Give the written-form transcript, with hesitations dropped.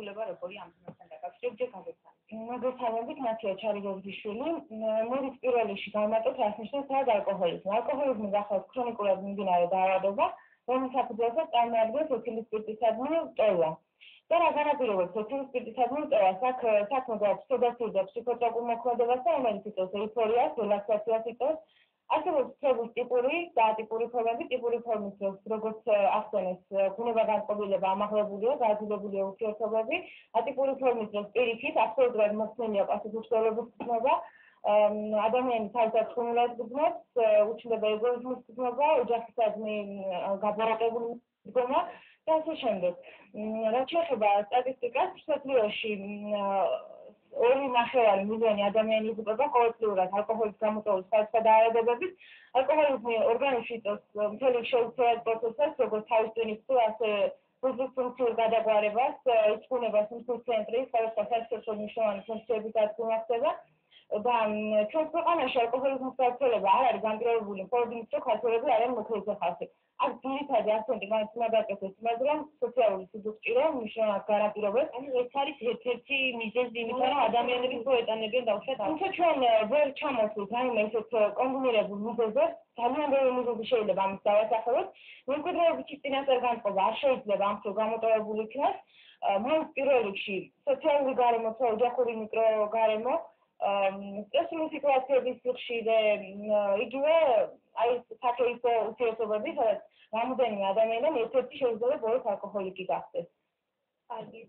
ულება როგორი ამ თემასთან დაკავშირებით გაგეცანი. მოგესალმებით, მათია ჩარიგოვიშვილი. მორის პირველ რიგში გავუმატოთ, რას ნიშნავს თავად ალკოჰოლიზმი. ალკოჰოლიზმი გახლავთ ქრონიკულად მიმდინარე დაავადება, რომლის საფუძველსაც წარმოადგენს ეთილის სპირტისადმი მტევა. და რა განაპირობებს ეთილის სპირტისადმი მტევას? აქ საქმე გვაქვს სედაციურ და ფსიქოტროპულ მოქმედებასთან, რომელიც იწვევს ეიფორიას, რელაქსაციას იწვევს. არსებობს ცდების ტიპური და ატიპური ფორმები. ტიპური ფორმის დროს, როგორც ახსენეს, ბუნება განწყობილება ამაღლებულია, გააძლებულია ურთიერთობები. ატიპური ფორმის დროს პირიქით აბსოლუტურად მოხსნილია პასუხისმგებლობის გრძნობა, ადამიანი თავისად ხუნულად გრძნობს, უჩნდება ეგოიზმის გრძნობა, ოჯახისადმი გაბოროტებული მდგომა და ასე შემდეგ. რაც შეეხება სტატისტიკას, მსოფლიოში 2,5 მილიონი ადამიანი იზრდება ყოველწლიურად ალკოჰოლის გამოწვეული სხვადასხვა დაავადებებით. ალკოჰოლიზმი ორგანიზმში იწვევს მთელი შეუცვლელად პროცესებს, როგორც თავის ტვინის თუ ასე ბურძის ფუნქციურ გადაგვარებას, იწვნება სიმხლის ცენტრი, სხვადასხვა საერთაშორისო მნიშვნელოვანი ფუნქციების დადგმა ხდება. და ჩვენს ქვეყანაში ალკოჰოლიზმის გავრცელება არ არის განპირობებული მხოლოდ იმით, რომ ქართველები არიან მოქალაქე ხალხი. აქ ძირითადი აქცენტი მაინც უნდა დაკეთდეს იმაზე, რომ სოციალური სიძულჭირე მნიშვნელოვნად განაპირობებს. ეს არის ერთ-ერთი მიზეზი იმისა, რომ ადამიანები მოეტანებიან დაუშვათ. თუმცა ჩვენ ვერ ჩამოსვლით რაიმე ისეთ კომბინირებულ მიზეზებს, ძალიან ბევრი მიზეზი შეიძლება ამის დავასახელოთ. მემკვიდრეობის წინასწარ განწყობა არ შეიძლება ამ თუ გამოტოვებული იქნას. მაინც პირველ რიგში სოციალური გარემო, ოჯახური მიკროგარემო, სტრესული სიტუაციების სიხშირე, იგივე აი საქეითო ურთიერთობები, სადაც რამოდენიმე ადამიანიდან ერთ-ერთი შეიძლება ბოლოს ალკოჰოლიკი გახდეს. კარგი.